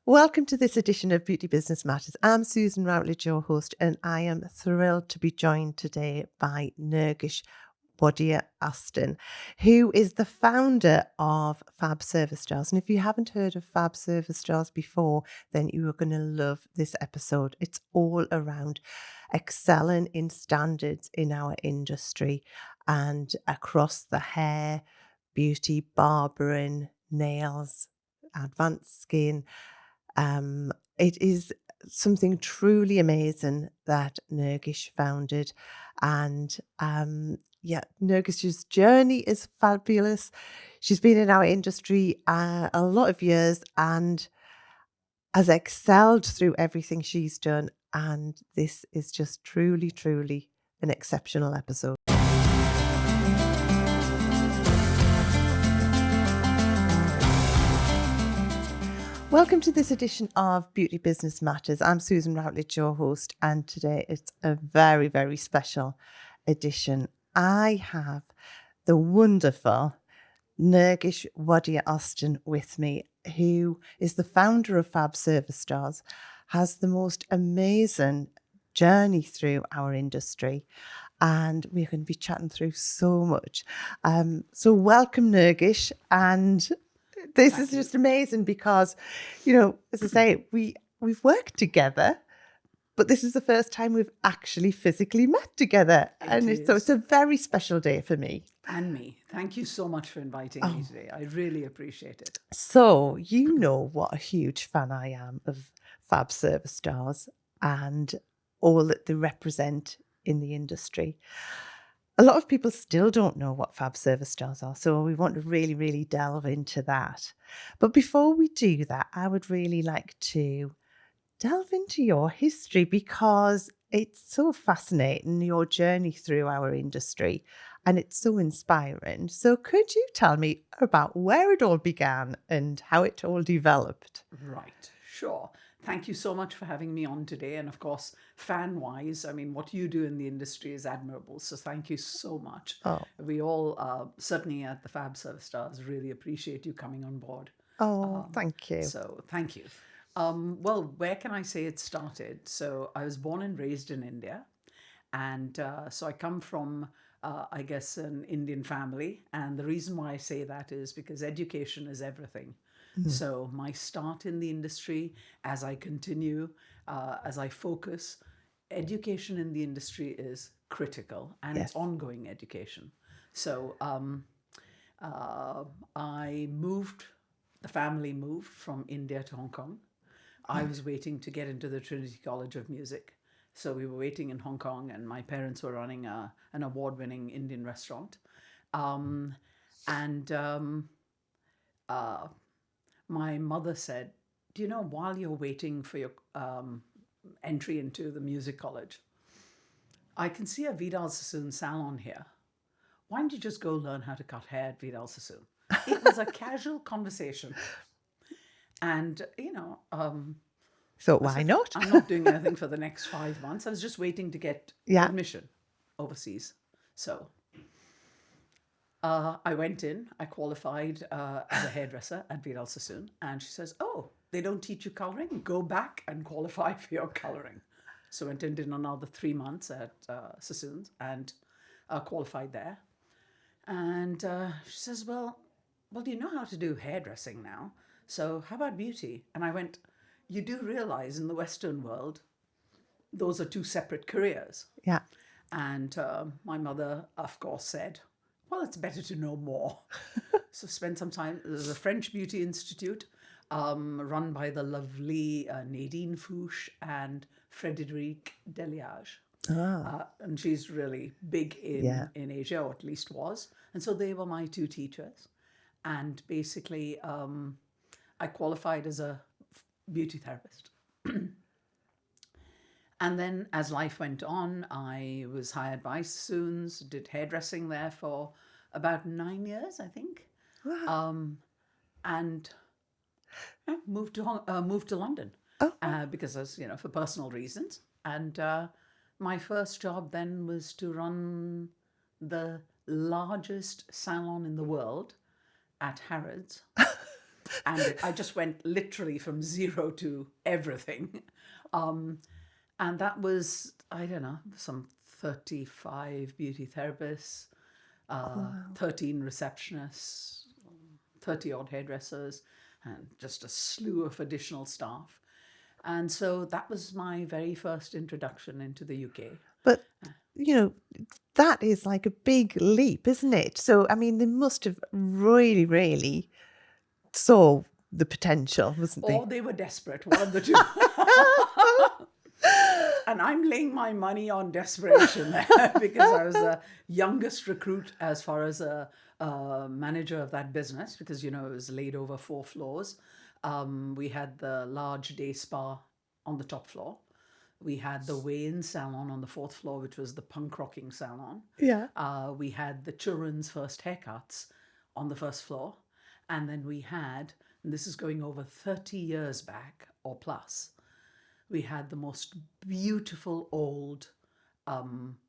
Welcome to this edition of Beauty Business Matters. I'm Susan Routledge, your host, and I am thrilled to be joined today by Nergish Wadia-Austin, who is the founder of Fab Service Stars. And if you haven't heard of Fab Service Stars before, then you are going to love this episode. It's all around excelling in standards in our industry and across the hair, beauty, barbering, nails, advanced skin. It is something truly amazing that Nergish founded, and Nergish's journey is fabulous. She's been in our industry a lot of years and has excelled through everything she's done, and this is just truly, truly an exceptional episode. Welcome to this edition of Beauty Business Matters. I'm Susan Routledge, your host, and today it's a very, very special edition. I have the wonderful Nergish Wadia-Austin with me, who is the founder of Fab Service Stars, has the most amazing journey through our industry, and we're going to be chatting through so much. So welcome, Nergish, and this is just amazing because, as I say, we've worked together, but this is the first time we've actually physically met together. So it's a very special day for me. And me. Thank you so much for inviting me today. I really appreciate it. So you know what a huge fan I am of Fab Service Stars and all that they represent in the industry. A lot of people still don't know what Fab Service Stars are, so we want to really, really delve into that. But before we do that, I would really like to delve into your history because it's so fascinating, your journey through our industry, and it's so inspiring. So could you tell me about where it all began and how it all developed? Right, sure. Thank you so much for having me on today. And of course, fan-wise, I mean, what you do in the industry is admirable. So thank you so much. Oh. We all, certainly at the Fab Service Stars, really appreciate you coming on board. Thank you. So thank you. Well, where can I say it started? So I was born and raised in India. And so I come from, I guess, an Indian family. And the reason why I say that is because education is everything. So my start in the industry, as I continue, as I focus, education in the industry is critical, and it's ongoing education. So the family moved from India to Hong Kong. I was waiting to get into the Trinity College of Music. So we were waiting in Hong Kong, and my parents were running an award-winning Indian restaurant. My mother said, while you're waiting for your entry into the music college, I can see a Vidal Sassoon salon here. Why don't you just go learn how to cut hair at Vidal Sassoon? It was a casual conversation. And, so why not? I'm not doing anything for the next 5 months. I was just waiting to get admission overseas. So I went in, I qualified as a hairdresser at Vidal Sassoon, and she says, "Oh, they don't teach you coloring? Go back and qualify for your coloring." So I went in, did another 3 months at Sassoon's and qualified there. And she says, well, do you know how to do hairdressing now? So how about beauty? And I went, you do realize in the Western world, those are two separate careers. Yeah. And my mother, of course, said, well, it's better to know more. So spent some time. There's a French Beauty Institute run by the lovely Nadine Fouche and Frédéric Deliage. And she's really big in Asia, or at least was. And so they were my two teachers. And basically, I qualified as a beauty therapist. And then as life went on, I was hired by Sassoon's, did hairdressing there for about 9 years, I think. Wow. And moved to London because for personal reasons. And my first job then was to run the largest salon in the world at Harrods. And I just went literally from zero to everything. And that was, I don't know, some 35 beauty therapists, 13 receptionists, 30 odd hairdressers, and just a slew of additional staff. And so that was my very first introduction into the UK. But, you know, that is like a big leap, isn't it? So, I mean, they must have really, really saw the potential, wasn't they? Or they were desperate, one of the two. And I'm laying my money on desperation because I was the youngest recruit as far as a manager of that business, because, you know, it was laid over 4 floors. We had the large day spa on the top floor. We had the weigh-in salon on the 4th floor, which was the punk rocking salon. Yeah. We had the children's first haircuts on the 1st floor. And then we had, and this is going over 30 years back or plus, we had the most beautiful old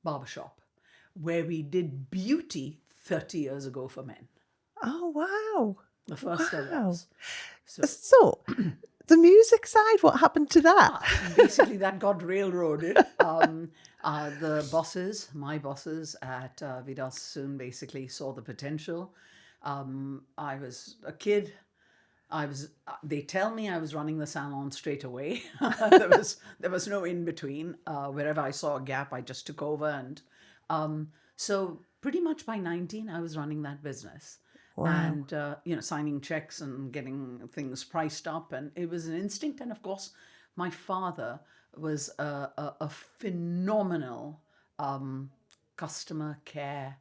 barbershop where we did beauty 30 years ago for men. Oh, wow. The first there Wow. was. So, the music side, what happened to that? Basically, that got railroaded. The bosses, my bosses at Wadia-Austin, basically saw the potential. I was a kid. They tell me I was running the salon straight away. there was no in between. Wherever I saw a gap, I just took over. And so pretty much by 19, I was running that business. Wow. And, you know, signing checks and getting things priced up. And it was an instinct. And of course, my father was a phenomenal customer carer.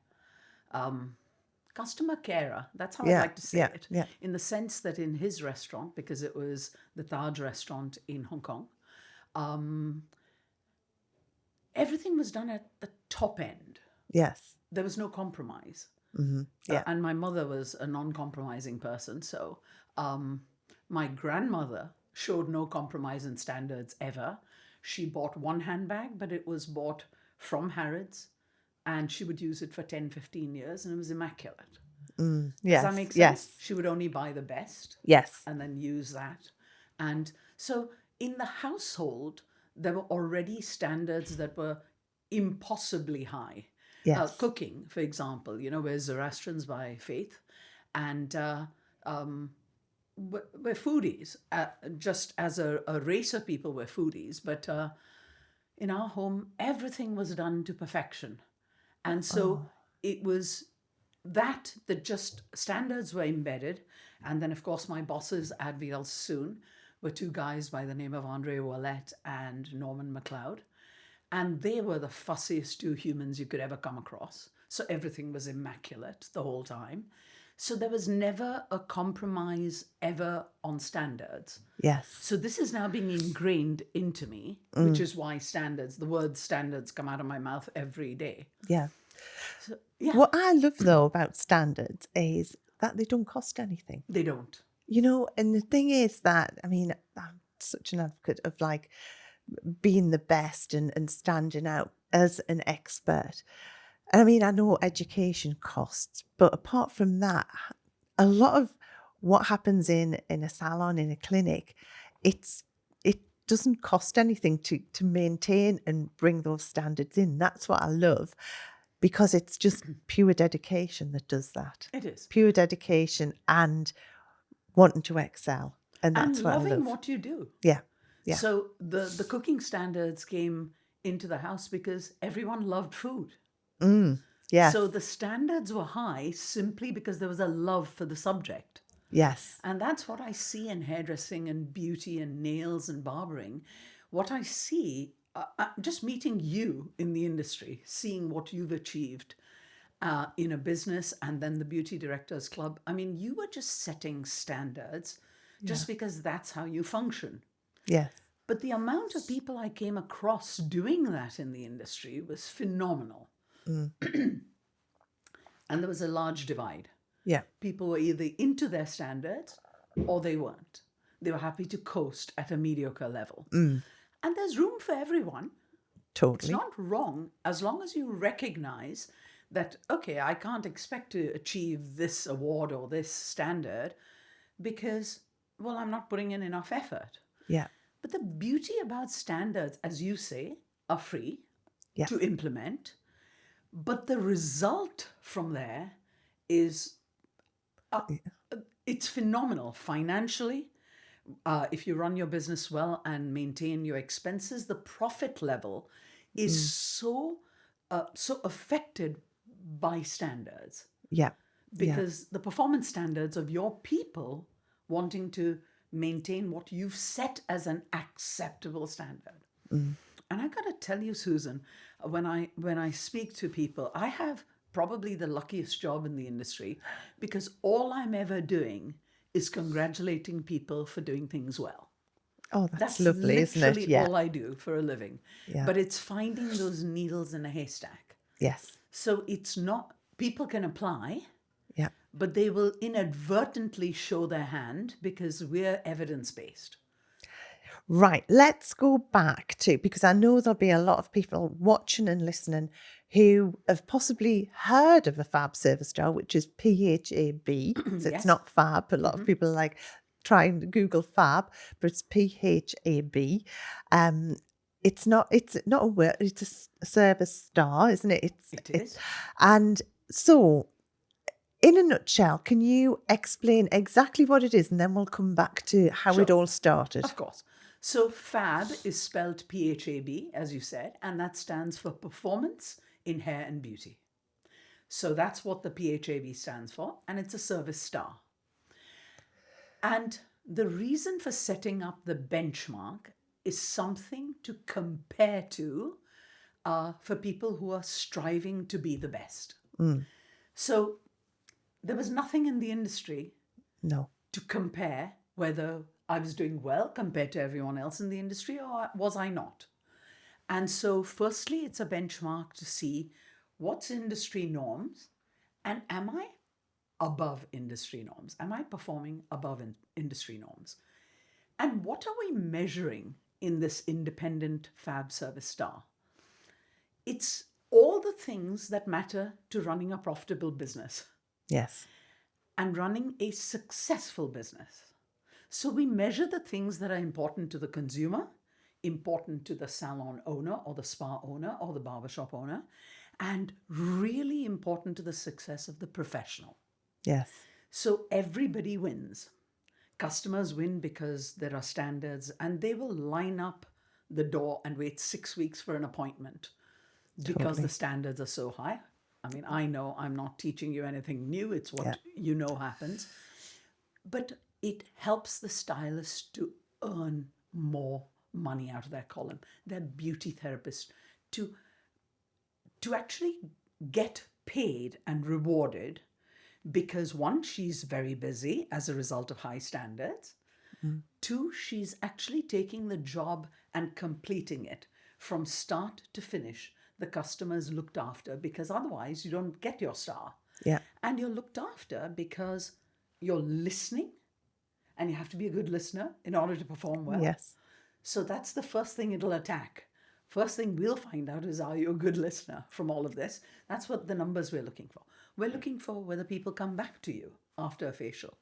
That's how I like to say it. Yeah. In the sense that in his restaurant, because it was the Taj restaurant in Hong Kong, everything was done at the top end. Yes. There was no compromise. Mm-hmm. Yeah. And my mother was a non-compromising person. So my grandmother showed no compromise in standards ever. She bought one handbag, but it was bought from Harrods. And she would use it for 10, 15 years, and it was immaculate. Yes. Does that make sense? Yes. She would only buy the best. Yes. And then use that. And so in the household, there were already standards that were impossibly high. Yes. Cooking, for example, you know, we're Zoroastrians by faith. And we're foodies. Just as a race of people, we're foodies. But in our home, everything was done to perfection. And so it was that just standards were embedded. And then, of course, my bosses at Wadia-Austin were 2 guys by the name of Andre Ouellette and Norman MacLeod. And they were the fussiest 2 humans you could ever come across. So everything was immaculate the whole time. So there was never a compromise ever on standards. Yes. So this is now being ingrained into me, which is why the word standards come out of my mouth every day. Yeah. So, yeah. What I love, though, about standards is that they don't cost anything. They don't. You know, and the thing is that, I mean, I'm such an advocate of like being the best and standing out as an expert. And I mean, I know education costs, but apart from that, a lot of what happens in a salon, in a clinic, it doesn't cost anything to maintain and bring those standards in. That's what I love, because it's just pure dedication that does that. It is. Pure dedication and wanting to excel. And that's what I loving love. what you do. Yeah. Yeah. So the cooking standards came into the house because everyone loved food. Yes. So the standards were high simply because there was a love for the subject. Yes. And that's what I see in hairdressing and beauty and nails and barbering. What I see, just meeting you in the industry, seeing what you've achieved in a business and then the Beauty Directors Club. I mean, you were just setting standards just because that's how you function. Yes. But the amount of people I came across doing that in the industry was phenomenal. And there was a large divide. Yeah. People were either into their standards or they weren't. They were happy to coast at a mediocre level. And there's room for everyone. Totally. It's not wrong as long as you recognize that, okay, I can't expect to achieve this award or this standard because, well, I'm not putting in enough effort. Yeah. But the beauty about standards, as you say, are free Yeah. to implement. But the result from there is it's phenomenal financially. If you run your business well and maintain your expenses, the profit level is so affected by standards, Yeah. because the performance standards of your people wanting to maintain what you've set as an acceptable standard. And I got to tell you, Susan, when I speak to people, I have probably the luckiest job in the industry, because all I'm ever doing is congratulating people for doing things well. Oh, That's lovely, isn't it? literally Yeah. all I do for a living. Yeah. But it's finding those needles in a haystack. Yes. So it's not, people can apply, Yeah. but they will inadvertently show their hand because we're evidence-based. Right, let's go back to, because I know there'll be a lot of people watching and listening who have possibly heard of a Fab Service Star, which is PHAB. So Yes. it's not Fab. A lot of people like trying to Google Fab, but it's PHAB. It's not a word, it's a service star, isn't it? It is. And so, in a nutshell, can you explain exactly what it is, and then we'll come back to how it Sure. all started? Of course. So FAB is spelled PHAB, as you said, and that stands for Performance in Hair and Beauty. So that's what the PHAB stands for, and it's a service star. And the reason for setting up the benchmark is something to compare to for people who are striving to be the best. So there was nothing in the industry No. to compare whether I was doing well compared to everyone else in the industry, or was I not. And so firstly, it's a benchmark to see what's industry norms, and am I above industry norms? Am I performing above industry norms? And what are we measuring in this independent Fab Service Star? It's all the things that matter to running a profitable business Yes. and running a successful business. So we measure the things that are important to the consumer, important to the salon owner or the spa owner or the barbershop owner, and really important to the success of the professional. Yes. So everybody wins. Customers win because there are standards, and they will line up the door and wait 6 weeks for an appointment because Totally. the standards are so high. I mean, I know I'm not teaching you anything new. It's what you know happens. But it helps the stylist to earn more money out of their column, their beauty therapist, to actually get paid and rewarded, because one, she's very busy as a result of high standards. Two, she's actually taking the job and completing it from start to finish. The customer's looked after, because otherwise you don't get your star. Yeah. And you're looked after because you're listening, and you have to be a good listener in order to perform well. Yes. So that's the first thing it'll attack. First thing we'll find out is, are you a good listener from all of this? That's what the numbers we're looking for. We're looking for whether people come back to you after a facial.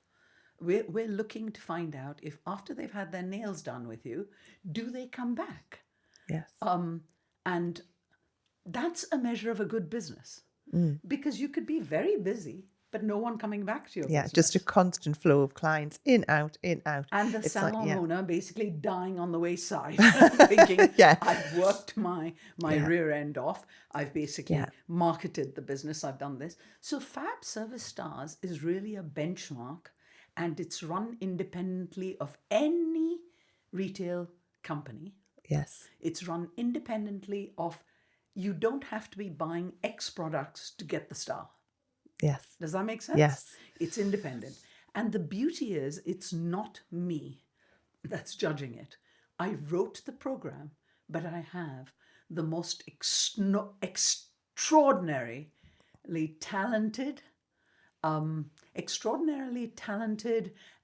We're looking to find out if after they've had their nails done with you, do they come back? Yes. And that's a measure of a good business. Because you could be very busy, but no one coming back to your business. Just a constant flow of clients in, out, in, out. And the It's salon like, owner basically dying on the wayside, thinking, I've worked my rear end off. I've basically marketed the business. I've done this. So Fab Service Stars is really a benchmark, and it's run independently of any retail company. Yes. It's run independently of, you don't have to be buying X products to get the star. Yes. Does that make sense? Yes. It's independent. And the beauty is, it's not me that's judging it. I wrote the program, but I have the most extraordinarily talented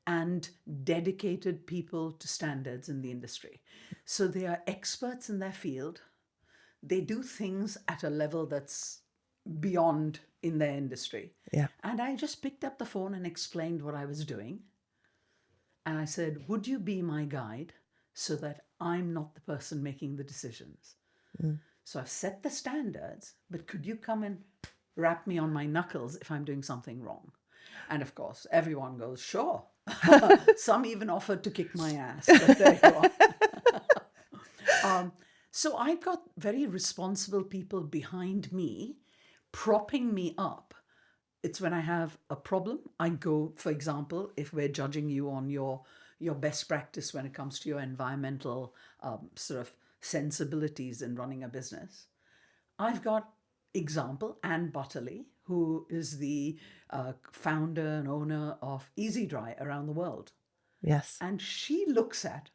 and dedicated people to standards in the industry. So they are experts in their field. They do things at a level that's beyond in their industry. Yeah. And I just picked up the phone and explained what I was doing. And I said, would you be my guide so that I'm not the person making the decisions? So I've set the standards, but could you come and rap me on my knuckles if I'm doing something wrong? And of course, everyone goes, sure. Some even offered to kick my ass, but there you are. So I've got very responsible people behind me, propping me up. It's when I have a problem, I go, for example, if we're judging you on your best practice when it comes to your environmental sort of sensibilities in running a business, I've got example Anne Butterley, who is the founder and owner of Easy Dry around the world. Yes. And she looks at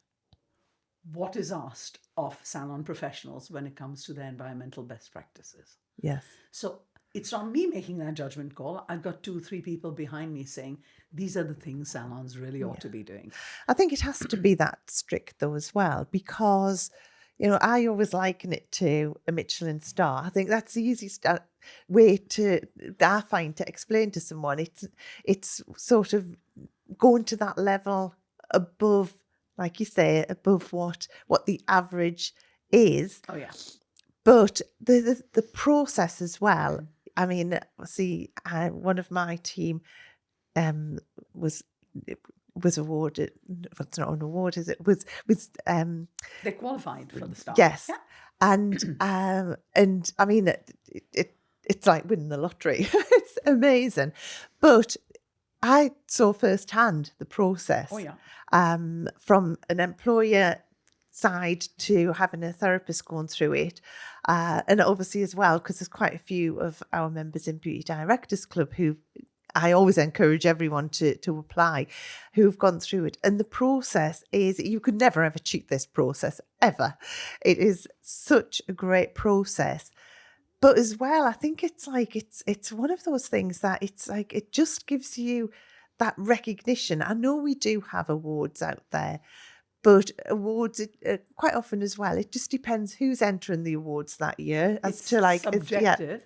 what is asked of salon professionals when it comes to their environmental best practices. Yes. So it's not me making that judgment call. I've got 2-3 people behind me saying, these are the things salons really ought to be doing. I think it has to be that strict though as well, because, you know, I always liken it to a Michelin star. I think that's the easiest way I find to explain to someone. It's sort of going to that level above, like you say, above what the average is. Oh yeah. But the process as well. I mean, see, one of my team was awarded. Well, it's not an award, is it? They qualified for the star. Yes, Yeah. and I mean, it's like winning the lottery. It's amazing, but I saw firsthand the process. Oh yeah. From an employer side to having a therapist going through it, and obviously as well, because there's quite a few of our members in Beauty Directors Club who I always encourage everyone to apply, who've gone through it. And the process is, you could never ever cheat this process, ever. It is such a great process. But as well, I think it's like, it's one of those things that it's like, it just gives you that recognition. I know we do have awards out there, but awards, quite often as well, it just depends who's entering the awards that year. As It's to like, subjective,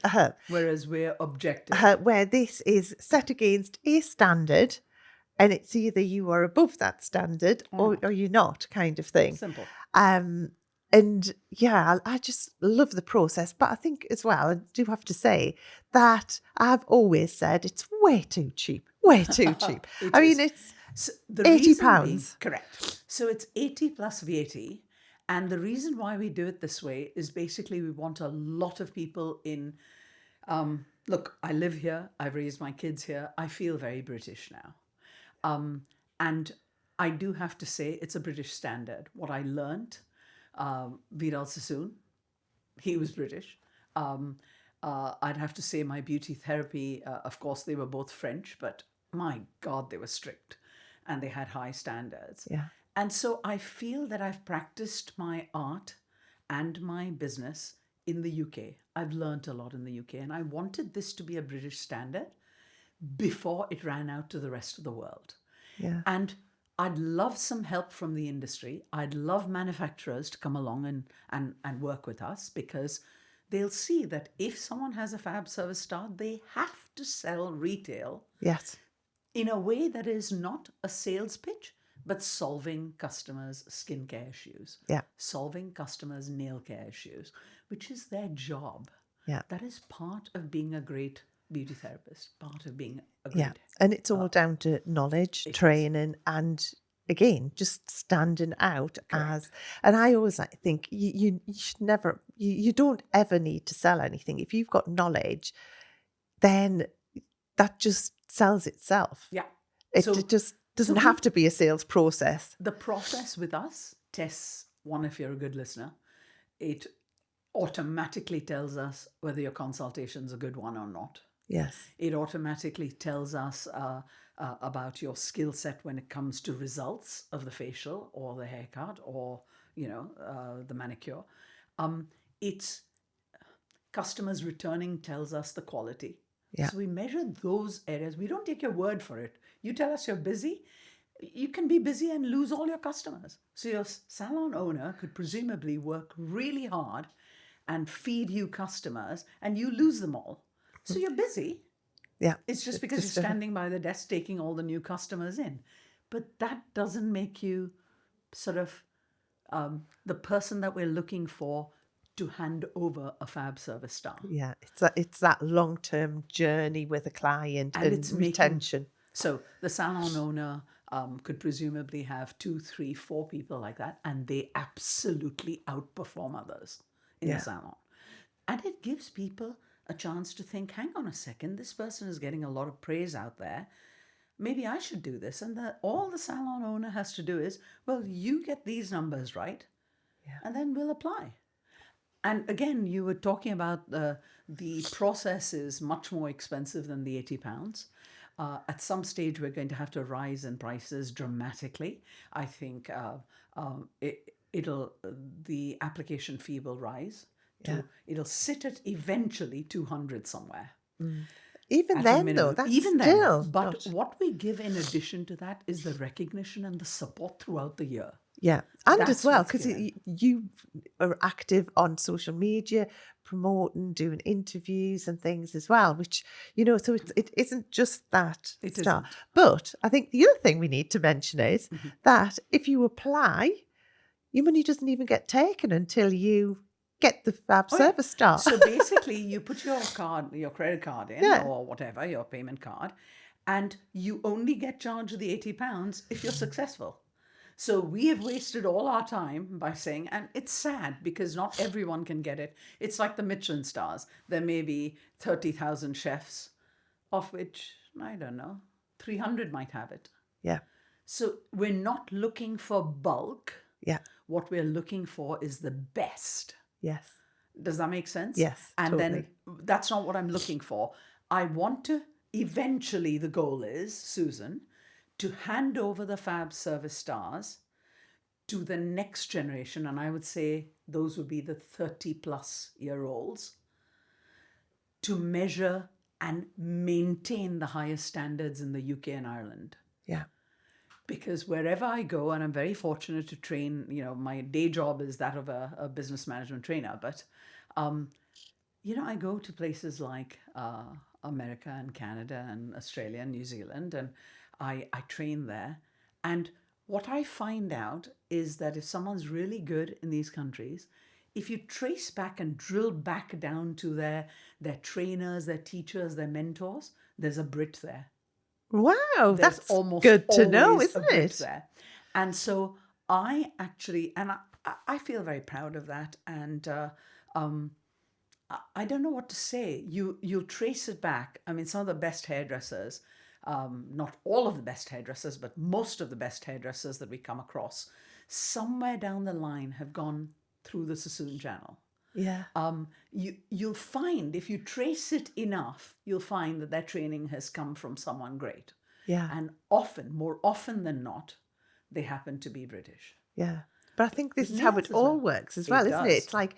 whereas we're objective. where this is set against a standard, and it's either you are above that standard or you're not, kind of thing. Simple. And yeah, I just love the process. But I think as well, I do have to say that I've always said it's way too cheap. Way too cheap. I mean, it's so the £80. Correct. So it's 80 plus VAT. And the reason why we do it this way is basically we want a lot of people in. Look, I live here. I've raised my kids here. I feel very British now. And I do have to say it's a British standard. What I learned, Viral Sassoon, he was British. I'd have to say my beauty therapy, of course, they were both French, but my God, they were strict and they had high standards. Yeah. And so I feel that I've practiced my art and my business in the UK. I've learned a lot in the UK, and I wanted this to be a British standard before it ran out to the rest of the world. Yeah. And I'd love some help from the industry. I'd love manufacturers to come along and work with us, because they'll see that if someone has a Fab Service Star, they have to sell retail. Yes. In a way that is not a sales pitch, but solving customers' skincare issues. Yeah. Solving customers' nail care issues, which is their job. Yeah. That is part of being a great beauty therapist, part of being a great... Yeah. And it's all down to knowledge, training, and again, just standing out. Correct. And I always think you should never, you don't ever need to sell anything. If you've got knowledge, then that just sells itself. Yeah. It just doesn't have to be a sales process. The process with us tests one, if you're a good listener. It automatically tells us whether your consultation's a good one or not. Yes. It automatically tells us about your skill set when it comes to results of the facial or the haircut or, the manicure. It's customers returning tells us the quality. Yeah. So we measure those areas. We don't take your word for it. You tell us you're busy. You can be busy and lose all your customers. So your salon owner could presumably work really hard and feed you customers, and you lose them all. So you're busy. Yeah. It's just because you're standing by the desk taking all the new customers in. But that doesn't make you sort of the person that we're looking for to hand over a Fab Service Star. Yeah, it's that long-term journey with a client And and it's retention. So the salon owner could presumably have 2, 3, 4 people like that, and they absolutely outperform others in Yeah. the salon. And it gives people a chance to think, hang on a second, this person is getting a lot of praise out there. Maybe I should do this. And all the salon owner has to do is, well, you get these numbers right, and then we'll apply. And again, you were talking about the process is much more expensive than the £80. At some stage, we're going to have to rise in prices dramatically. I think the application fee will rise. It'll sit at eventually 200 somewhere. Even At a then, minimum. though, that's Even still then. But not... what we give in addition to that is the recognition and the support throughout the year. Yeah, and That's as well, what's because given. you are active on social media, promoting, doing interviews and things as well, which, so it isn't just that It star. isn't. But I think the other thing we need to mention is that if you apply, your money doesn't even get taken until you get the Fab Service Star. So basically, you put your credit card in, Yeah. or whatever, your payment card, and you only get charged the £80 if you're successful. So we have wasted all our time by saying, and it's sad because not everyone can get it. It's like the Michelin stars. There may be 30,000 chefs, of which, I don't know, 300 might have it. Yeah. So we're not looking for bulk. Yeah. What we're looking for is the best. Yes. Does that make sense? Yes, And totally. then that's not what I'm looking for. I want to, eventually the goal is, Susan, to hand over the Fab Service Stars to the next generation. And I would say those would be the 30-plus-year-olds, to measure and maintain the highest standards in the UK and Ireland. Yeah. Because wherever I go, and I'm very fortunate to train, my day job is that of a business management trainer, but, I go to places like America and Canada and Australia and New Zealand, and I train there. And what I find out is that if someone's really good in these countries, if you trace back and drill back down to their trainers, their teachers, their mentors, there's a Brit there. Wow, There's that's almost good to know, always isn't a Brit it? there. And so I actually, and I feel very proud of that. And I don't know what to say. You'll trace it back. I mean, some of the best hairdressers, not all of the best hairdressers, but most of the best hairdressers that we come across, somewhere down the line have gone through the Sassoon channel. Yeah. You'll find, if you trace it enough, you'll find that their training has come from someone great. Yeah. And more often than not, they happen to be British. Yeah. But I think this With is how nails it as all well. works as It well, isn't it? does. It's like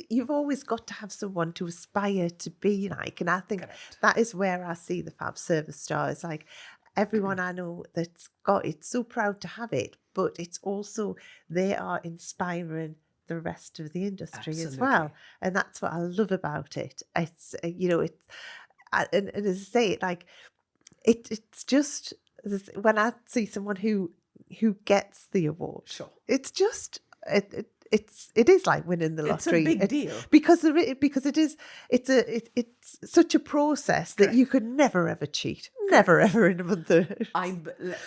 you've always got to have someone to aspire to be like. And I think Correct. that is where I see the Fab Service Star. It's like everyone I know that's got it, so proud to have it, but it's also they are inspiring the rest of the industry as well. Absolutely. And that's what I love about it. It's, and as I say, like, it's just, when I see someone who gets the award, Sure. it's just it is like winning the It's a lottery. big deal. Because it's such a process that you Correct. could never ever cheat, never ever in another.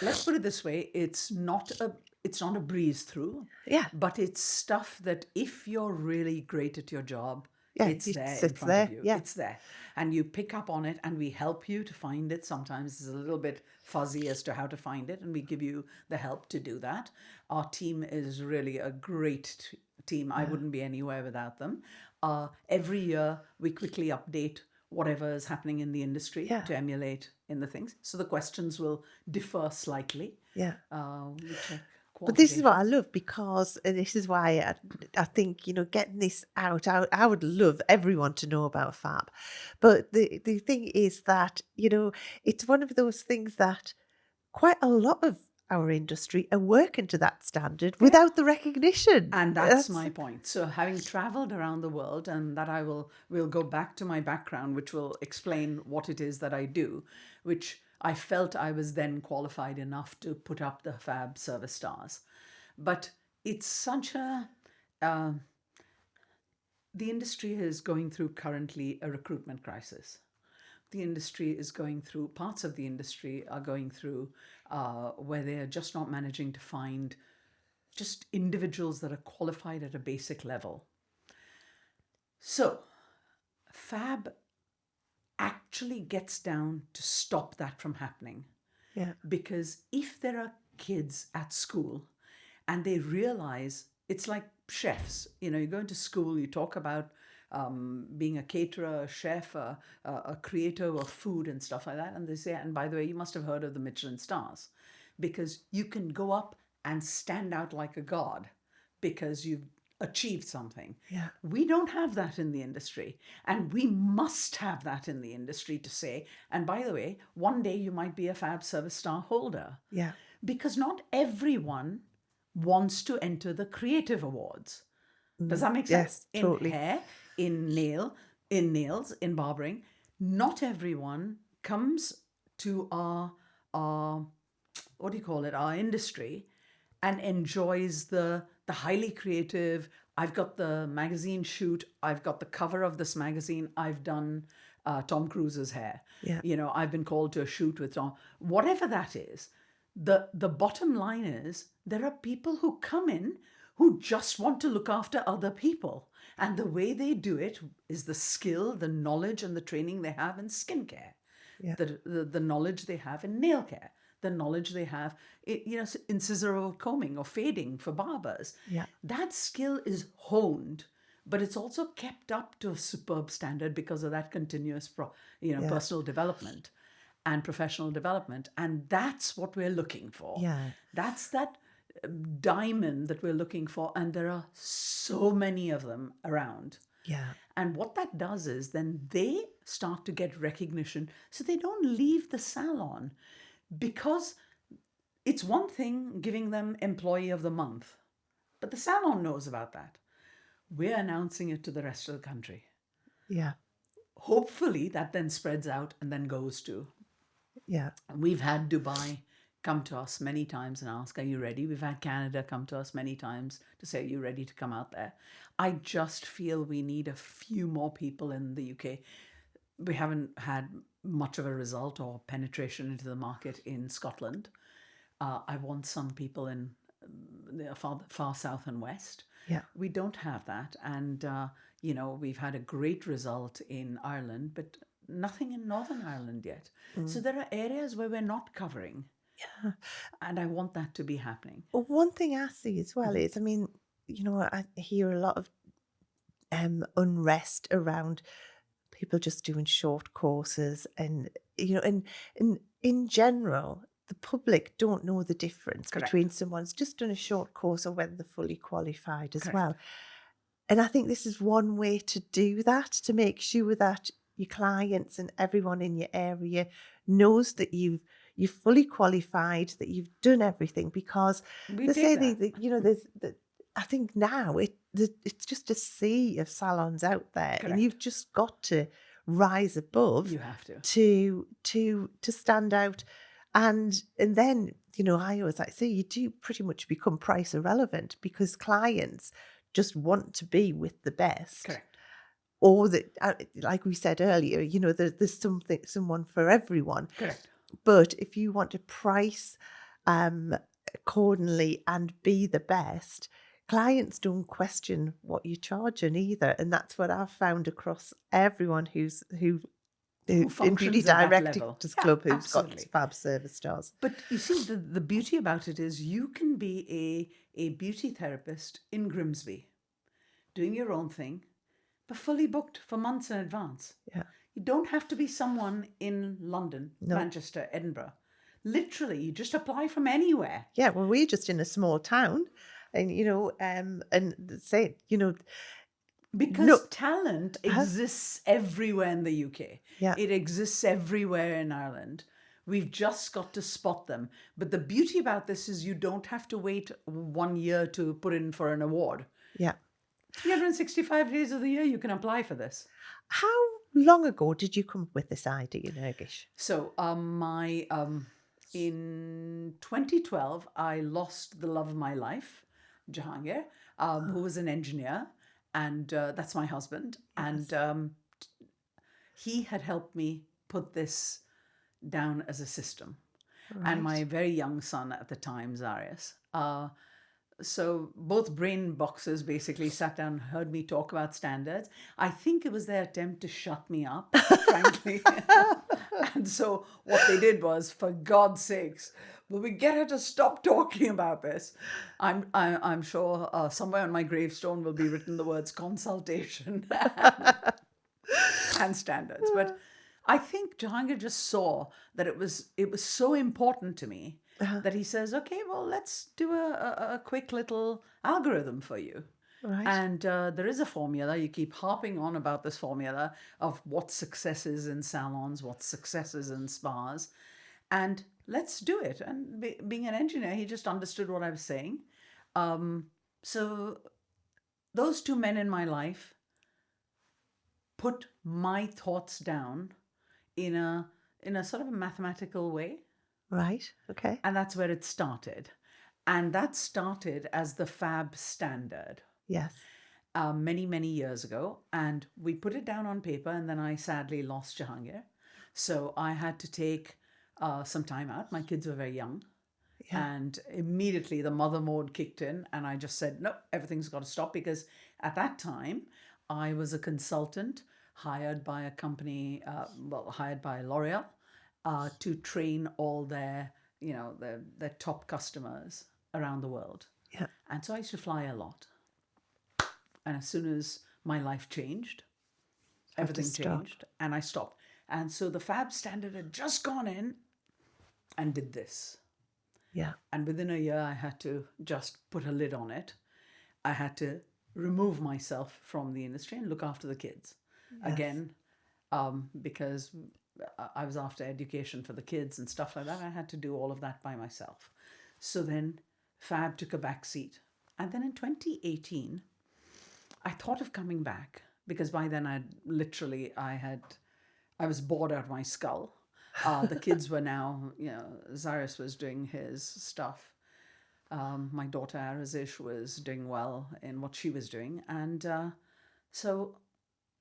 Let's put it this way: it's not a breeze through. Yeah. But it's stuff that if you're really great at your job, Yeah, it's it there in sits front there, of you. yeah. It's there. And you pick up on it and we help you to find it. Sometimes it's a little bit fuzzy as to how to find it, and we give you the help to do that. Our team is really a great team. I wouldn't be anywhere without them. Every year we quickly update whatever is happening in the industry to emulate in the things. So the questions will differ slightly. Yeah. We check But this is what I qualifications. love, because, and this is why I think, getting this out, I would love everyone to know about Fab. But the thing is that, it's one of those things that quite a lot of our industry are working to that standard without the recognition. And that's my point. So having traveled around the world, and that we'll go back to my background, which will explain what it is that I do, which I felt I was then qualified enough to put up the Fab Service Stars. But it's such a... the industry is going through currently a recruitment crisis. The industry is going through, parts of the industry are going through where they are just not managing to find just individuals that are qualified at a basic level. So Fab actually gets down to stop that from happening. Yeah. Because if there are kids at school and they realize, it's like chefs, you go into school, you talk about being a caterer, a chef, a creator of food and stuff like that. And they say, and by the way, you must have heard of the Michelin stars, because you can go up and stand out like a god because you've achieved something. Yeah. We don't have that in the industry, and we must have that in the industry to say, and by the way, one day you might be a Fab Service Star holder. Yeah. Because not everyone wants to enter the creative awards. Does that make sense? Yes, totally. In hair, in nails, in barbering, not everyone comes to our what do you call it, our industry, and enjoys the highly creative. I've got the magazine shoot. I've got the cover of this magazine. I've done Tom Cruise's hair. Yeah. I've been called to a shoot with Tom. Whatever that is, the bottom line is there are people who come in who just want to look after other people. And the way they do it is the skill, the knowledge, and the training they have in skincare. Yeah. The knowledge they have in nail care, the knowledge they have in scissor combing or fading for barbers. Yeah. That skill is honed, but it's also kept up to a superb standard because of that continuous personal development and professional development. And that's what we're looking for. Yeah. That's that diamond that we're looking for, and there are so many of them around. Yeah. And what that does is then they start to get recognition, so they don't leave the salon. Because it's one thing giving them Employee of the Month, but the salon knows about that. We're announcing it to the rest of the country. Yeah. Hopefully that then spreads out and then goes to... Yeah. We've had Dubai come to us many times and ask, are you ready? We've had Canada come to us many times to say, are you ready to come out there? I just feel we need a few more people in the UK. We haven't had much of a result or penetration into the market in Scotland. I want some people in the far south and west. Yeah. We don't have that. And, we've had a great result in Ireland, but nothing in Northern Ireland yet. So there are areas where we're not covering. Yeah. And I want that to be happening. One thing I see as well is, I hear a lot of unrest around people just doing short courses, and in general, the public don't know the difference Correct. between someone's just done a short course or whether they're fully qualified as Correct. well. And I think this is one way to do that, to make sure that your clients and everyone in your area knows that you're fully qualified, that you've done everything, because We they say did that. there's I think now it's just a sea of salons out there, Correct. and you've just got to rise above You have to. to stand out, and then I always like to say you do pretty much become price irrelevant, because clients just want to be with the best. Correct. Or that, like we said earlier, there's someone for everyone. Correct. But if you want to price accordingly and be the best, clients don't question what you're charging either. And that's what I've found across everyone who in functions Beauty at that Directors level. Club Yeah, who's got absolutely. Fab Service Stars. But you see, the beauty about it is you can be a beauty therapist in Grimsby, doing your own thing, but fully booked for months in advance. Yeah. You don't have to be someone in London, No. Manchester, Edinburgh. Literally, you just apply from anywhere. Yeah, well, we're just in a small town, and and say, Because No. talent exists everywhere in the UK. Yeah. It exists everywhere in Ireland. We've just got to spot them. But the beauty about this is you don't have to wait 1 year to put in for an award. yeah, 365 days of the year you can apply for this. How long ago did you come up with this idea, Nergish? So in 2012, I lost the love of my life, Jahangir, who was an engineer, and that's my husband. Yes. And he had helped me put this down as a system. And my Right. very young son at the time, Zarius. So both brain boxes basically sat down and heard me talk about standards. I think it was their attempt to shut me up, frankly. And so what they did was, for God's sakes, will we get her to stop talking about this? I'm sure somewhere on my gravestone will be written the words consultation and standards. But I think Jahangir just saw that it was so important to me that he says, okay, well, let's do a quick little algorithm for you. Right. And there is a formula. You keep harping on about this formula of what success is in salons, what success is in spas. And let's do it. And being an engineer, he just understood what I was saying. So those two men in my life put my thoughts down in a sort of a mathematical way. Right. Okay. And that's where it started. And that started as the Fab standard Yes. many, many years ago. And we put it down on paper, and then I sadly lost Jahangir. So I had to take some time out. My kids were very young. Yeah. And immediately the mother mode kicked in, and I just said, no, everything's got to stop, because at that time I was a consultant hired by a company, hired by L'Oreal, to train all their top customers around the world. Yeah. And so I used to fly a lot. And as soon as my life changed, everything stop. changed, and I stopped. And so the Fab standard had just gone in and did this. Yeah. And within a year, I had to just put a lid on it. I had to remove myself from the industry and look after the kids. Yes. Again, because I was after education for the kids and stuff like that. I had to do all of that by myself. So then Fab took a back seat. And then in 2018, I thought of coming back, because by then I was bored out of my skull. The kids were now, Zarius was doing his stuff. My daughter Arazish was doing well in what she was doing. And so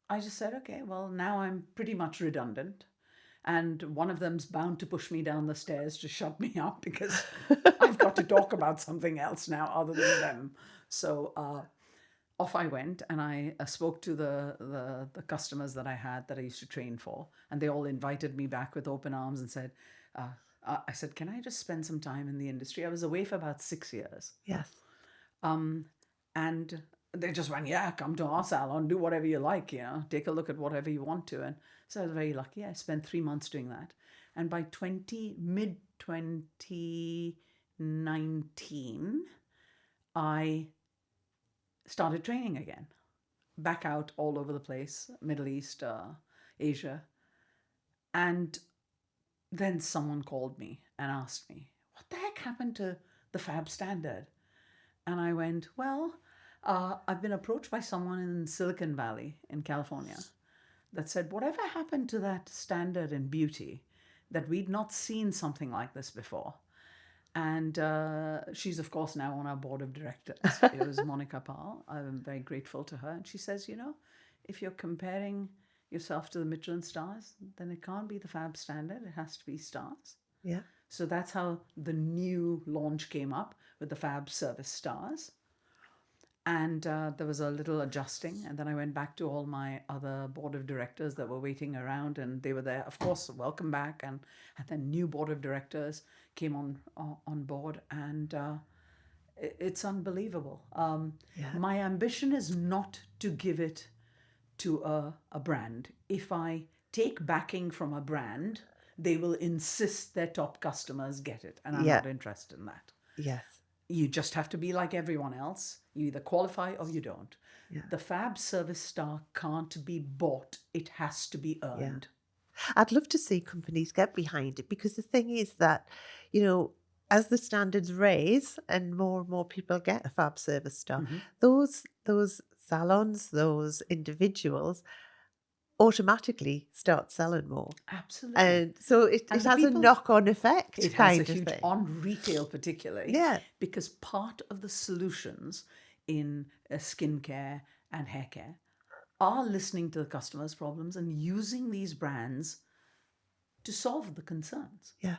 I just said, okay, well, now I'm pretty much redundant. And one of them's bound to push me down the stairs to shut me up, because I've got to talk about something else now other than them. So off I went, and I spoke to the customers that I had that I used to train for, and they all invited me back with open arms and said, I said, can I just spend some time in the industry? I was away for about 6 years. Yes. And they just went, yeah, come to our salon, do whatever you like, take a look at whatever you want to. And so I was very lucky. I spent 3 months doing that. And by mid-2019, I started training again, back out all over the place, Middle East, Asia. And then someone called me and asked me, what the heck happened to the Fab standard? And I went, well, I've been approached by someone in Silicon Valley in California that said, whatever happened to that standard in beauty, that we'd not seen something like this before. And she's, of course, now on our board of directors. It was Monica Paul. I'm very grateful to her. And she says, if you're comparing yourself to the Michelin stars, then it can't be the Fab standard. It has to be stars. Yeah. So that's how the new launch came up, with the Fab Service Stars. And there was a little adjusting. And then I went back to all my other board of directors that were waiting around, and they were there, of course, welcome back. And then new board of directors came on board, and it's unbelievable. Yeah. My ambition is not to give it to a brand. If I take backing from a brand, they will insist their top customers get it. And I'm Yeah. not interested in that. Yes. You just have to be like everyone else. You either qualify or you don't. Yeah. The Fab Service Star can't be bought. It has to be earned. I'd love to see companies get behind it, because the thing is that, as the standards raise and more people get a Fab Service Star, Mhm. those salons, those individuals automatically start selling more. Absolutely. And so it And the has a people, knock-on effect it has a kind of huge, thing. on retail particularly, Yeah. because part of the solutions in skincare and hair care are listening to the customers' problems and using these brands to solve the concerns. Yeah.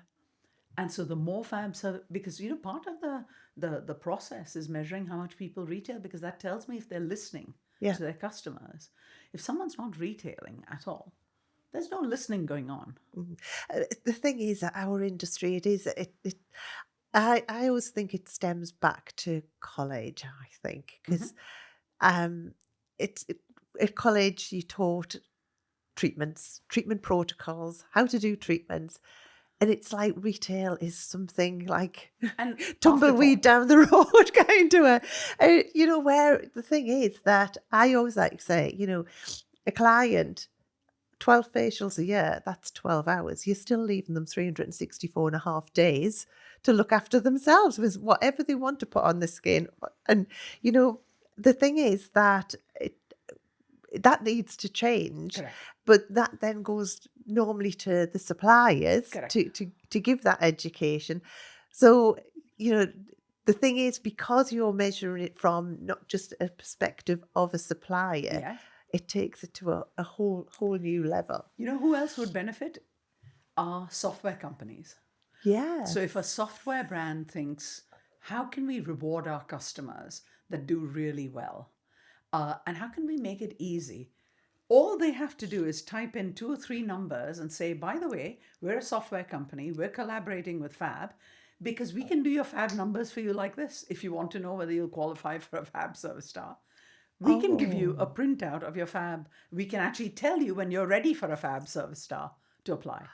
And so the more fabs have, because part of the process is measuring how much people retail, because that tells me if they're listening Yeah. to their customers. If someone's not retailing at all, there's no listening going on. The thing is that our industry, I always think it stems back to college, I think, because um, it's at college you taught treatments, treatment protocols, how to do treatments. And it's like retail is something like And tumbleweed afterthought. down the road kind of where the thing is that I always like to say, a client, 12 facials a year, that's 12 hours. You're still leaving them 364 and a half days to look after themselves with whatever they want to put on the skin. And, the thing is that that needs to change. Correct. But that then goes normally to the suppliers Correct. to give that education. So, the thing is, because you're measuring it from not just a perspective of a supplier, Yes. it takes it to a whole new level. You know who else would benefit? Are software companies. Yeah. So if a software brand thinks, how can we reward our customers that do really well? And how can we make it easy? All they have to do is type in 2 or 3 numbers and say, by the way, we're a software company. We're collaborating with Fab because we can do your Fab numbers for you like this. If you want to know whether you'll qualify for a Fab Service Star, we can give you a printout of your Fab. We can actually tell you when you're ready for a Fab Service Star to apply.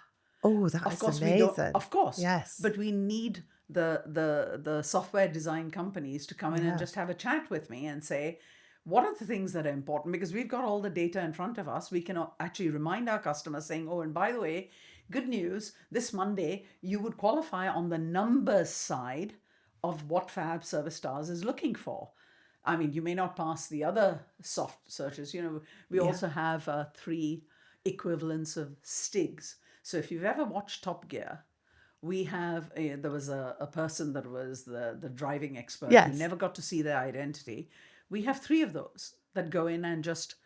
Oh, that Of is course, amazing. we don't. Of course, Yes. but we need the software design companies to come in and just have a chat with me and say, what are the things that are important? Because we've got all the data in front of us. We can actually remind our customers saying, oh, and by the way, good news, this Monday, you would qualify on the numbers side of what Fab Service Stars is looking for. I mean, you may not pass the other soft searches. We also have 3 equivalents of STIGs. So if you've ever watched Top Gear, we have there was a person that was the driving expert. Yes. You never got to see their identity. We have 3 of those that go in and just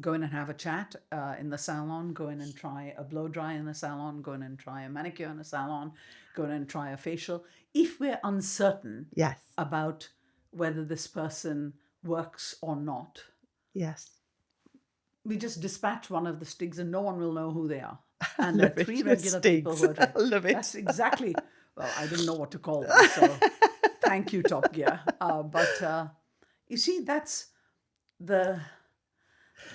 go in and have a chat in the salon, go in and try a blow dry in the salon, go in and try a manicure in the salon, go in and try a facial. If we're uncertain Yes. about whether this person works or not, Yes. we just dispatch one of the STIGs and no one will know who they are. And I there love are it, 3 the regular people who are STIGs. I love it. That's exactly. Well, I didn't know what to call them, so thank you, Top Gear. But you see, that's the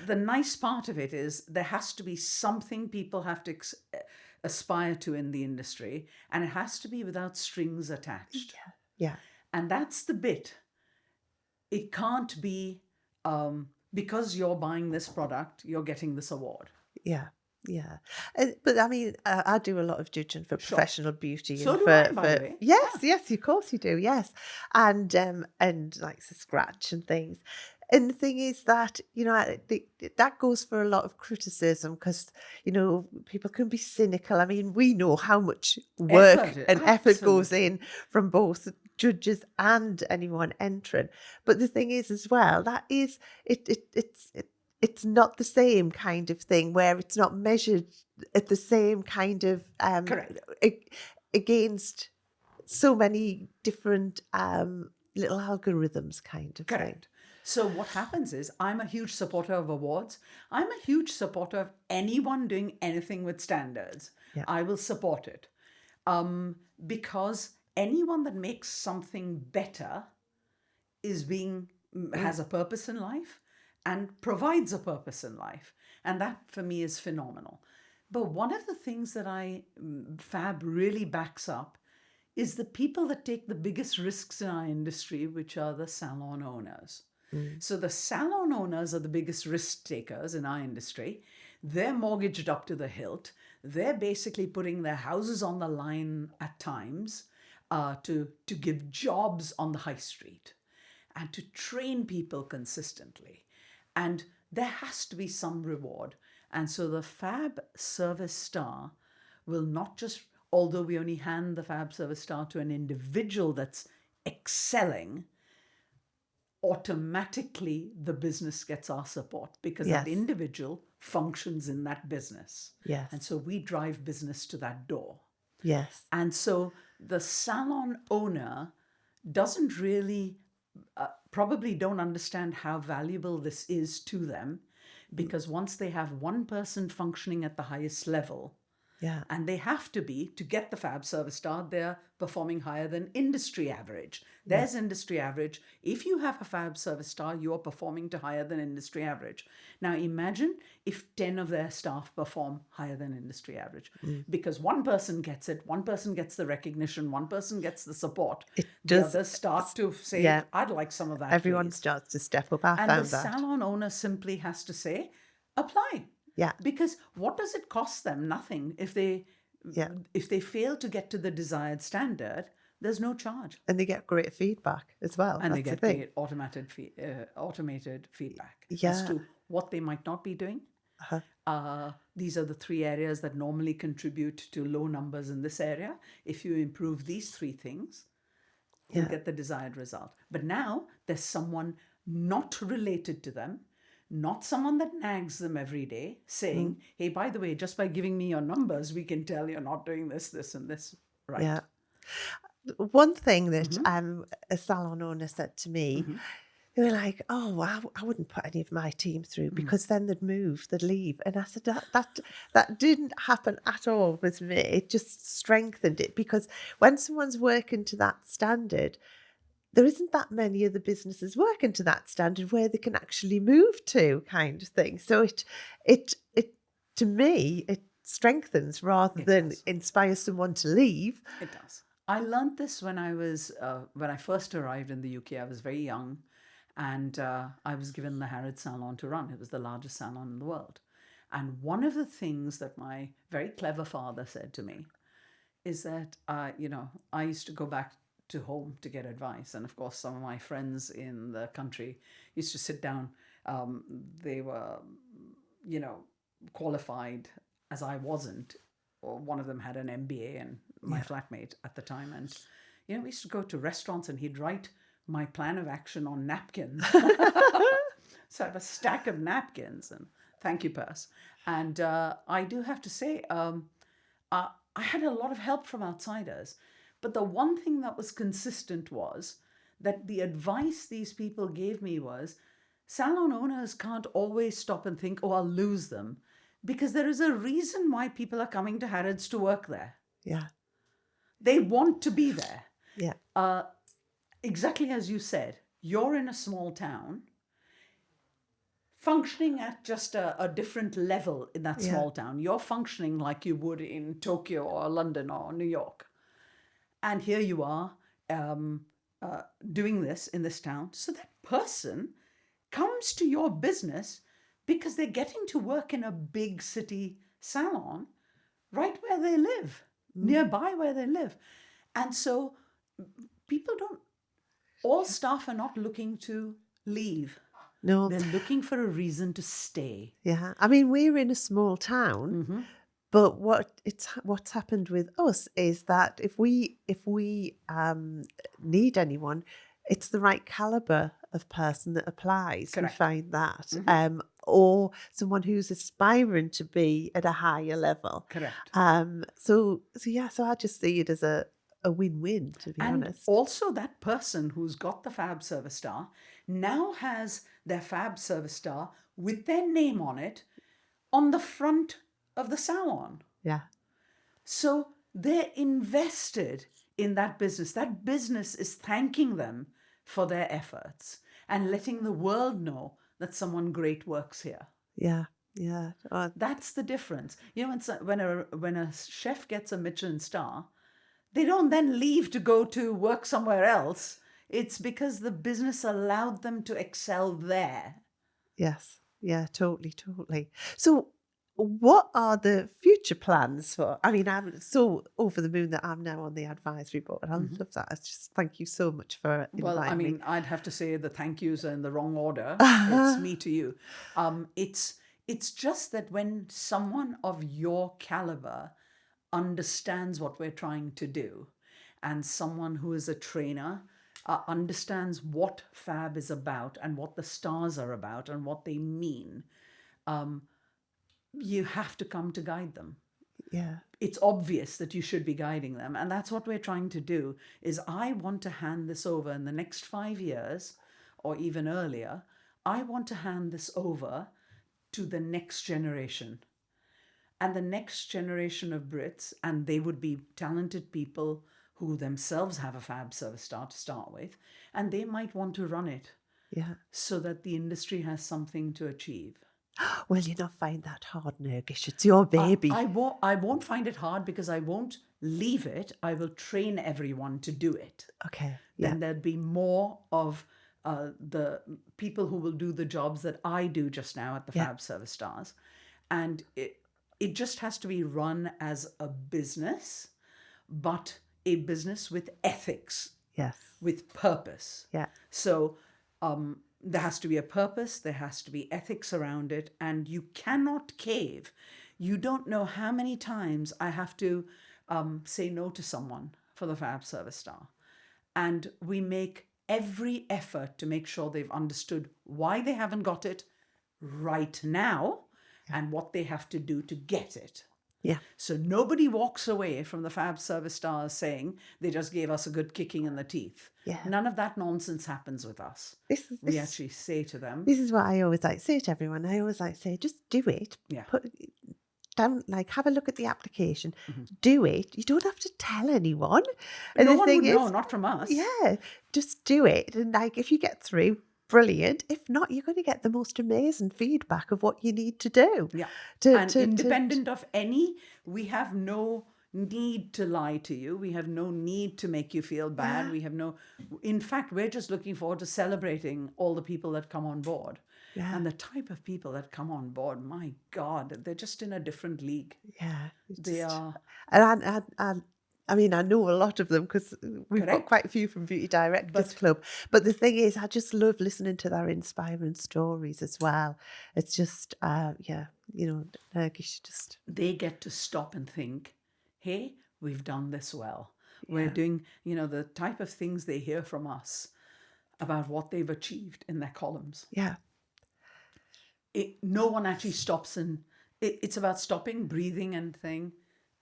nice part of it is there has to be something people have to aspire to in the industry, and it has to be without strings attached. Yeah. And that's the bit. It can't be because you're buying this product, you're getting this award. Yeah. Yeah. But I mean, I do a lot of judging for professional beauty. So and do for, I, by the way. Yes, of course you do. Yes. And like the scratch and things. And the thing is that, that goes for a lot of criticism because, people can be cynical. I mean, we know how much work Effort, and effort goes absolutely. in from both judges and anyone entering. But the thing is as well, that is, it's not the same kind of thing where it's not measured at the same kind of Correct. against so many different little algorithms kind of thing. Correct. So what happens is I'm a huge supporter of awards. I'm a huge supporter of anyone doing anything with standards. Yeah. I will support it. Because anyone that makes something better has a purpose in life and provides a purpose in life. And that for me is phenomenal. But one of the things that Fab really backs up is the people that take the biggest risks in our industry, which are the salon owners. So the salon owners are the biggest risk takers in our industry. They're mortgaged up to the hilt. They're basically putting their houses on the line at times. to give jobs on the high street and to train people consistently. And there has to be some reward. And so the Fab Service Star will not just, although we only hand the Fab Service Star to an individual that's excelling, automatically the business gets our support because Yes. that individual functions in that business. Yes. And so we drive business to that door. Yes. And so the salon owner doesn't really, probably don't understand how valuable this is to them, because once they have one person functioning at the highest level, Yeah. and they have to be, to get the Fab Service Star, they're performing higher than industry average. There's industry average. If you have a Fab Service Star, you're performing to higher than industry average. Now imagine if 10 of their staff perform higher than industry average. Because one person gets it, one person gets the recognition, one person gets the support. The does- others start to say, yeah. I'd like some of that, Everyone please. starts to step up. I And found the that. salon owner simply has to say, apply. Yeah. Because what does it cost them? Nothing. If they fail to get to the desired standard, there's no charge. And they get great feedback as well. And they That's get the thing. great automated feedback as Yeah. to what they might not be doing. These are the 3 areas that normally contribute to low numbers in this area. If you improve these 3 things, you'll get the desired result. But now there's someone not related to them, not someone that nags them every day, saying, hey, by the way, just by giving me your numbers, we can tell you're not doing this, this, and this right. Yeah. One thing that a salon owner said to me, they were like, oh, I wouldn't put any of my team through because then they'd move, they'd leave. And I said, that didn't happen at all with me. It just strengthened it, because when someone's working to that standard, there isn't that many other businesses working to that standard where they can actually move to, kind of thing. So it to me, it strengthens rather than inspires someone to leave. It does. I learned this when I first arrived in the UK. I was very young, and I was given the Harrods salon to run. It was the largest salon in the world. And one of the things that my very clever father said to me is that, I used to go back to home to get advice. And of course, some of my friends in the country used to sit down. They were, qualified as I wasn't. Or one of them had an MBA, and my flatmate at the time. And, we used to go to restaurants and he'd write my plan of action on napkins. So I have a stack of napkins, and thank you, purse. And I do have to say, I had a lot of help from outsiders. But the one thing that was consistent was that the advice these people gave me was, salon owners can't always stop and think, oh, I'll lose them, because there is a reason why people are coming to Harrods to work there. Yeah. They want to be there. Yeah. Exactly as you said, you're in a small town, functioning at just a different level in that small town. You're functioning like you would in Tokyo or London or New York. And here you are doing this in this town. So that person comes to your business because they're getting to work in a big city salon right where they live, nearby where they live. And so all staff are not looking to leave. No. They're looking for a reason to stay. Yeah. I mean, we're in a small town. But what's happened with us is that if we need anyone, it's the right caliber of person that applies. Correct. We find that, or someone who's aspiring to be at a higher level. Correct. So I just see it as a win-win, to be honest. And also that person who's got the Fab Service Star now has their Fab Service Star with their name on it on the front of the salon. Yeah. So they're invested in that business. That business is thanking them for their efforts and letting the world know that someone great works here. Yeah. Yeah. That's the difference. When a chef gets a Michelin star, they don't then leave to go to work somewhere else. It's because the business allowed them to excel there. Yes. Yeah, totally. So what are the future plans for? I mean, I'm so over the moon that I'm now on the advisory board, and I love that. It's just thank you so much for Well, I inviting me. mean, I'd have to say the thank yous are in the wrong order. It's me to you. It's just that when someone of your caliber understands what we're trying to do, and someone who is a trainer understands what Fab is about and what the stars are about and what they mean, you have to come to guide them. Yeah. It's obvious that you should be guiding them, and that's what we're trying to do. Is I want to hand this over in the next 5 years or even earlier. I want to hand this over to the next generation, and the next generation of Brits, and they would be talented people who themselves have a Fab Service Star to start with, and they might want to run it Yeah. so that the industry has something to achieve. Well, you not find that hard, Nergish. It's your baby. I won't find it hard because I won't leave it. I will train everyone to do it. Okay. Yeah. Then there'd be more of the people who will do the jobs that I do just now at the Yeah. Fab Service Stars. And it just has to be run as a business, but a business with ethics, Yes. with purpose. Yeah. So there has to be a purpose, there has to be ethics around it, and you cannot cave. You don't know how many times I have to say no to someone for the Fab Service Star. And we make every effort to make sure they've understood why they haven't got it right now and what they have to do to get it. Yeah. So nobody walks away from the Fab Service Stars saying they just gave us a good kicking in the teeth. Yeah. None of that nonsense happens with us. We actually say to them, This is what I always like to say to everyone. I always like to say, just do it. Yeah. Put down, like, have a look at the application. Do it. You don't have to tell anyone. And no the one thing would is, know, not from us. yeah, just do it. And like, if you get through, brilliant. If not, you're going to get the most amazing feedback of what you need to do. Yeah. To Independent of any, we have no need to lie to you. We have no need to make you feel bad. We have no, in fact, we're just looking forward to celebrating all the people that come on board. Yeah. And the type of people that come on board, my God, they're just in a different league. Yeah. They are. And I mean, I know a lot of them because we've got Correct. quite a few from Beauty Directors Club. But the thing is, I just love listening to their inspiring stories as well. It's just, yeah, you know, Nergish just... They get to stop and think, hey, we've done this well. We're Yeah. doing, you know, the type of things they hear from us about what they've achieved in their columns. Yeah. No one actually stops, and it's about stopping, breathing, and saying,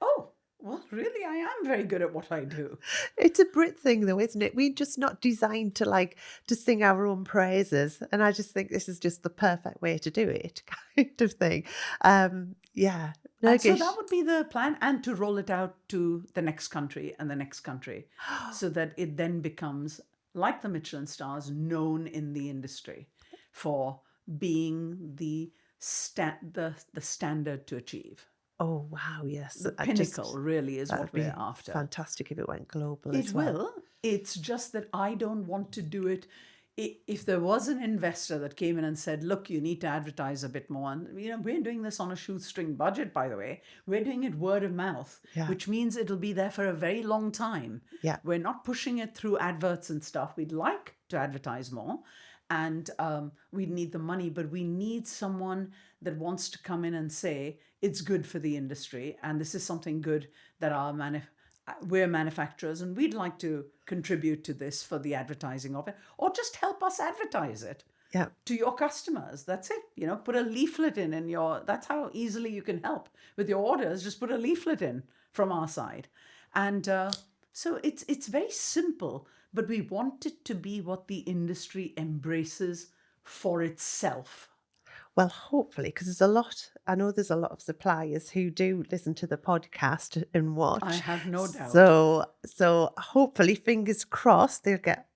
oh, well, really, I am very good at what I do. It's a Brit thing though, isn't it? We're just not designed to sing our own praises. And I just think this is just the perfect way to do it, kind of thing. Yeah. And so Nergish. that would be the plan, and to roll it out to the next country and the next country, so that it then becomes, like the Michelin stars, known in the industry for being the standard to achieve. Oh, wow, yes. The pinnacle really is what we're after. Fantastic if it went global It as well. will. It's just that I don't want to do it. If there was an investor that came in and said, look, you need to advertise a bit more, and you know, we're doing this on a shoestring budget, by the way. We're doing it word of mouth, Yeah. which means it'll be there for a very long time. Yeah. We're not pushing it through adverts and stuff. We'd like to advertise more, and we need the money, but we need someone that wants to come in and say, it's good for the industry, and this is something good that we're manufacturers, and we'd like to contribute to this for the advertising of it, or just help us advertise it Yeah. to your customers. That's it. You know, put a leaflet in your, that's how easily you can help with your orders. Just put a leaflet in from our side. And so it's very simple, but we want it to be what the industry embraces for itself. Well, hopefully, because I know there's a lot of suppliers who do listen to the podcast and watch. I have no doubt. So hopefully, fingers crossed, they'll get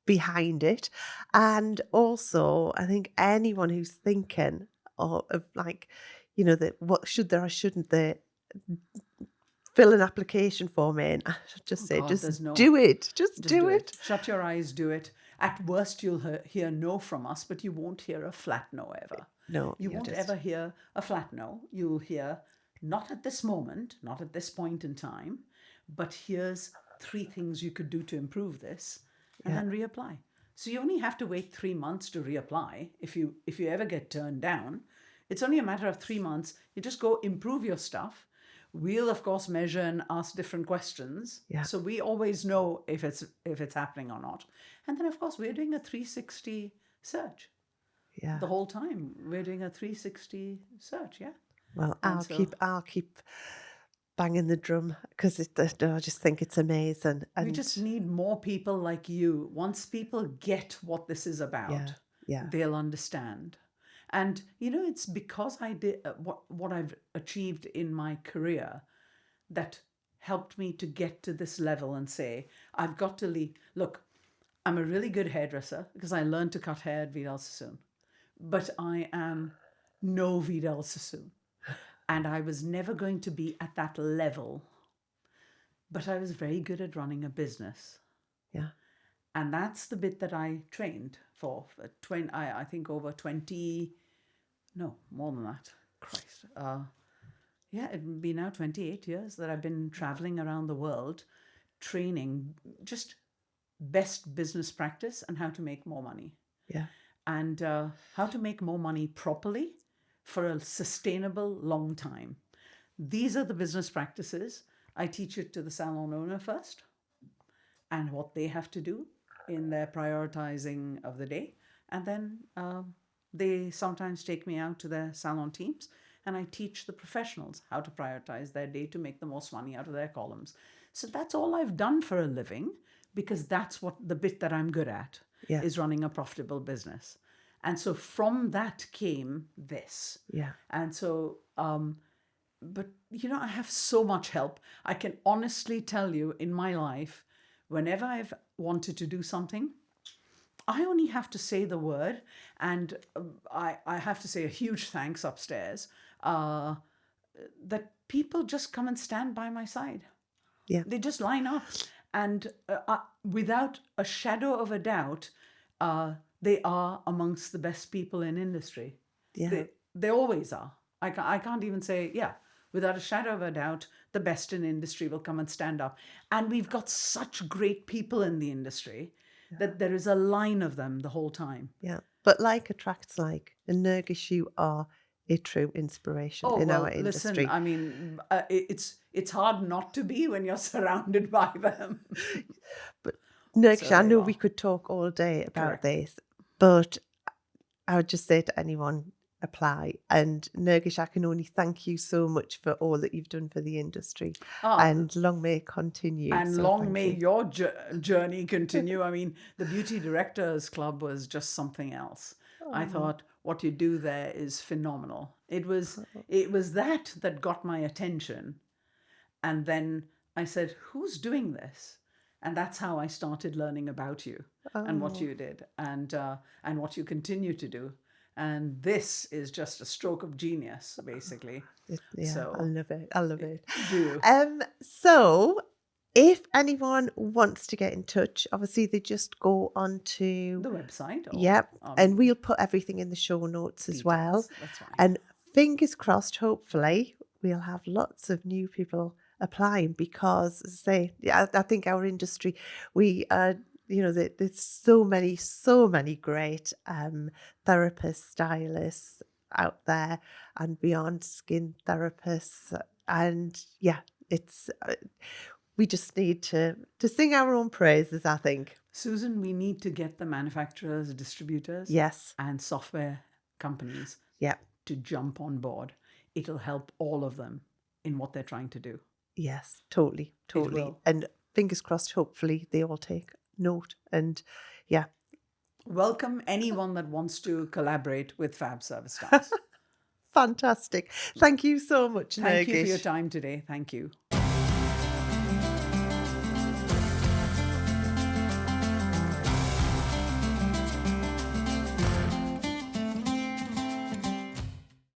behind it. And also, I think anyone who's thinking of like, you know, that what should they or shouldn't they fill an application form in, I should just say, God, just there's no- do it. Just Just do it. Shut your eyes, do it. At worst, you'll hear no from us, but you won't hear a flat no ever. No, You you're won't just ever hear a flat no. You'll hear, not at this moment, not at this point in time, but here's 3 things you could do to improve this, and Yeah. then reapply. So you only have to wait 3 months to reapply. If you ever get turned down, it's only a matter of 3 months. You just go improve your stuff. We'll of course measure and ask different questions. Yeah. So we always know if it's happening or not. And then of course we're doing a 360 search. yeah. The whole time we're doing a 360 search, yeah. Well, And I'll keep banging the drum because I just think it's amazing. we And just need more people like you. Once people get what this is about, yeah. they'll understand. And it's because I did what I've achieved in my career that helped me to get to this level and say, I've got to leave. Look, I'm a really good hairdresser because I learned to cut hair at Vidal Sassoon, but I am no Vidal Sassoon. And I was never going to be at that level, but I was very good at running a business. Yeah. And that's the bit that I trained for 20, I think over 20, no, more than that. Christ. Yeah, it would be now 28 years that I've been traveling around the world, training just best business practice and how to make more money. Yeah. And how to make more money properly for a sustainable long time. These are the business practices. I teach it to the salon owner first and what they have to do in their prioritizing of the day. And then they sometimes take me out to their salon teams and I teach the professionals how to prioritize their day to make the most money out of their columns. So that's all I've done for a living because that's what the bit that I'm good at is running a profitable business. And so from that came this. Yeah. And so, but I have so much help. I can honestly tell you in my life, whenever I've wanted to do something, I only have to say the word and I have to say a huge thanks upstairs that people just come and stand by my side. Yeah. They just line up and without a shadow of a doubt, they are amongst the best people in industry. Yeah. They always are. I can't even say, without a shadow of a doubt, the best in industry will come and stand up. And we've got such great people in the industry that there is a line of them the whole time. Yeah. But like attracts like. And Nergish, you are a true inspiration in our industry. Listen, I mean, it's hard not to be when you're surrounded by them. But Nergish, So I there know you we are. could talk all day about Correct. this, but I would just say to anyone, apply. And Nergish, I can only thank you so much for all that you've done for the industry. And long may it continue. And So long thank may you. your journey continue. I mean, the Beauty Directors Club was just something else. I thought what you do there is phenomenal. It was that got my attention. And then I said, who's doing this? And that's how I started learning about you and what you did and what you continue to do. And this is just a stroke of genius, basically. Yeah, So I love it. I love it. do. So if anyone wants to get in touch, obviously they just go on to The website. Or, Yep. And we'll put everything in the show notes as well. details. That's fine. And fingers crossed, hopefully, we'll have lots of new people applying because, as I say, I think our industry, we there's so many great therapists, stylists out there and beyond, skin therapists. And yeah, it's we just need to sing our own praises, I think. Susan, we need to get the manufacturers, distributors, Yes. and software companies Yeah. to jump on board. It'll help all of them in what they're trying to do. Yes, totally. will. And fingers crossed, hopefully they all take note. And yeah, Welcome anyone that wants to collaborate with Fab Service Stars. fantastic. Thank you so much, Thank you for your Nergish. time today. Thank you.